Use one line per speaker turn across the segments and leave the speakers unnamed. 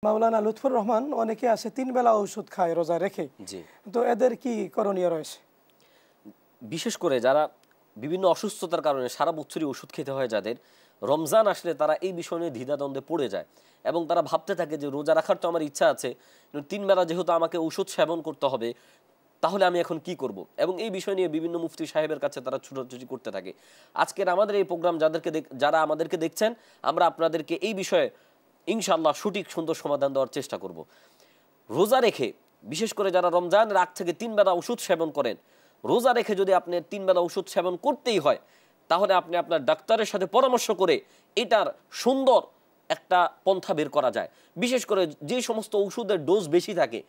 মাওলানা লুৎফর রহমান, অনেকে আছে 3 বেলা ওষুধ খায় রোজা রেখে,
জি,
তো এদের কি করণীয় রয়েছে?
বিশেষ করে যারা বিভিন্ন অসুস্থতার কারণে সারা বছরই ওষুধ খেতে হয়, যাদের রমজান আসলে তারা এই বিষয় নিয়ে দ্বিধাদ্বন্দ্বে পড়ে যায় এবং তারা ভাবতে থাকে যে রোজা রাখার তো আমার ইচ্ছা আছে, কিন্তু 3 বেলা যেহেতু আমাকে ওষুধ সেবন করতে হবে, তাহলে আমি এখন কি করব? এবং এই বিষয় নিয়ে বিভিন্ন মুফতি সাহেবের কাছে তারা ছুটোছুটি করতে থাকে। আজকের আমাদের এই প্রোগ্রাম যারা আমাদেরকে দেখছেন, আমরা আপনাদেরকে এই বিষয়ে ইনশাআল্লাহ সঠিক সুন্দর সমাধান দেওয়ার চেষ্টা করব। রোজা রেখে, বিশেষ করে যারা রমজানের আগ থেকে 3 বেলা ওষুধ সেবন করেন, রোজা রেখে যদি আপনি 3 বেলা ওষুধ সেবন করতেই হয়, তাহলে আপনি আপনার ডাক্তারের সাথে পরামর্শ করে এটার সুন্দর একটা পন্থা বের করা যায়। বিশেষ করে যে সমস্ত ওষুধের ডোজ বেশি থাকে,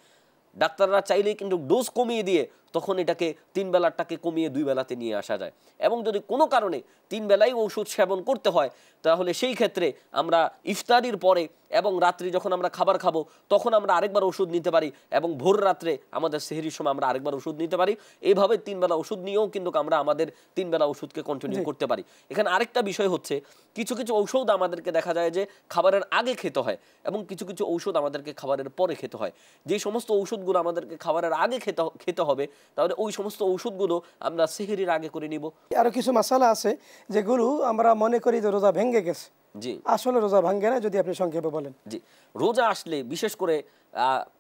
ডাক্তাররা চাইলেই কিন্তু ডোজ কমিয়ে দিয়ে তখন এটাকে 3 বেলাটাকে কমিয়ে 2 বেলাতে নিয়ে আসা যায়। এবং যদি কোনো কারণে 3 বেলাই ওষুধ সেবন করতে হয়, তাহলে সেই ক্ষেত্রে আমরা ইফতারির পরে এবং রাত্রি যখন আমরা খাবার খাবো তখন আমরা আরেকবার ওষুধ নিতে পারি, এবং ভোর রাত্রে আমাদের সেহরির সময় আমরা আরেকবার ওষুধ নিতে পারি। এইভাবে 3 বেলা ওষুধ নিয়েও কিন্তু আমরা আমাদের 3 বেলা ওষুধকে কন্টিনিউ করতে পারি। এখানে আরেকটা বিষয় হচ্ছে, কিছু কিছু ঔষধ আমাদেরকে দেখা যায় যে খাবারের আগে খেতে হয় এবং কিছু কিছু ঔষধ আমাদেরকে খাবারের পরে খেতে হয়। যে সমস্ত ঔষধগুলো আমাদেরকে খাবারের আগে খেতে হবে, তাহলে ওই সমস্ত ঔষধগুলো আমরা সেহরির আগে করে নিব।
আরো কিছু মাসালা আছে যেগুলো আমরা মনে করি যে রোজা ভেঙে গেছে,
জি,
আসলে রোজা ভাঙে না, যদি আপনি সংক্ষেপে বলেন।
জি, রোজা আসলে বিশেষ করে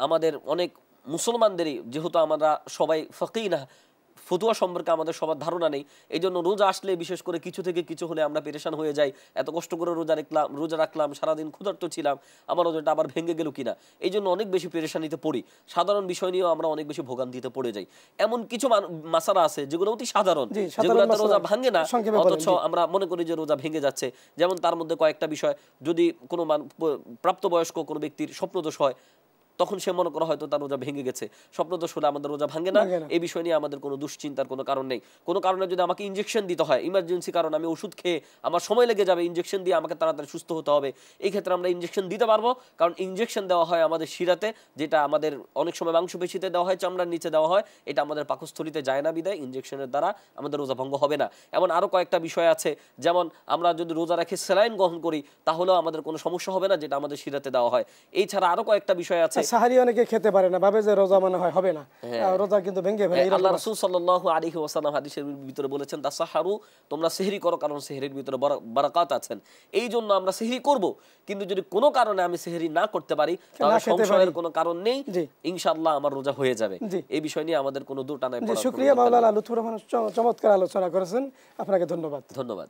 আমাদের অনেক মুসলমানদেরই, যেহেতু আমরা সবাই ফকিহ না, ফতুয়া সম্পর্কে আমাদের সবার ধারণা নেই, এই জন্য রোজা আসলে বিশেষ করে কিছু থেকে কিছু হলে আমরা পেরেশান হয়ে যাই। এত কষ্ট করে রোজা রাখলাম, সারাদিন ক্ষুধার্ত ছিলাম, আমার রোজাটা আবার ভেঙে গেল কিনা, এই জন্য অনেক বেশি পেরেশানিতে পড়ি। সাধারণ বিষয় নিয়েও আমরা অনেক বেশি ভোগান্তিতে পড়ে যাই। এমন কিছু মাসালা আছে যেগুলো অতি সাধারণ, যেগুলোতে রোজা ভাঙে না, অথচ আমরা মনে করি যে রোজা ভেঙে যাচ্ছে। যেমন তার মধ্যে কয়েকটা বিষয়, যদি কোনো প্রাপ্তবয়স্ক কোনো ব্যক্তির স্বপ্নদোষ হয়, তখন সে মনে করা হয়তো তার রোজা ভেঙে গেছে। স্বপ্নদোষ হলে আমাদের রোজা ভাঙে না, এই বিষয় নিয়ে আমাদের কোনো দুশ্চিন্তার কোনো কারণ নেই। কোনো কারণে যদি আমাকে ইনজেকশন দিতে হয়, ইমার্জেন্সি কারণ, আমি ওষুধ খেয়ে আমার সময় লেগে যাবে, ইনজেকশন দিয়ে আমাকে তাড়াতাড়ি সুস্থ হতে হবে, এই ক্ষেত্রে আমরা ইনজেকশন দিতে পারবো। কারণ ইনজেকশন দেওয়া হয় আমাদের শিরাতে, যেটা আমাদের অনেক সময় মাংসপেশিতে দেওয়া হয়, চামড়ার নিচে দেওয়া হয়, এটা আমাদের পাকস্থলিতে যায় না, বিদায় ইনজেকশনের দ্বারা আমাদের রোজা ভঙ্গ হবে না। এমন আরো কয়েকটা বিষয় আছে, যেমন আমরা যদি রোজা রেখে স্যালাইন গ্রহণ করি তাহলেও আমাদের কোনো সমস্যা হবে না, যেটা আমাদের শিরাতে দেওয়া হয়। এছাড়া আরো কয়েকটা বিষয় আছে।
সাহারি অনেকে খেতে পারে না, ভাবে যে রোজা মনে হয় হবে না, রোজা কিন্তু ভেঙে ফেলে।
আল্লাহ রাসূল সাল্লাল্লাহু আলাইহি ওয়াসাল্লাম হাদিসের ভিতরে বলেছেন, তাসাহারু, তোমরা সেহরি করো, কারণ সেহরির ভিতরে বারাকাত আছেন। এই জন্য আমরা সেহরি করব, কিন্তু যদি কোনো কারণে আমি সেহরি না করতে পারি, তাহলে সংশয়ের কোনো কারণ নেই, ইনশাআল্লাহ আমার রোজা হয়ে যাবে। এই বিষয় নিয়ে আমাদের কোনো দুটা নাই।
শুকরিয়া মাওলানা লুৎফর রহমান, চমৎকার আলোচনা করেছেন, আপনাকে ধন্যবাদ।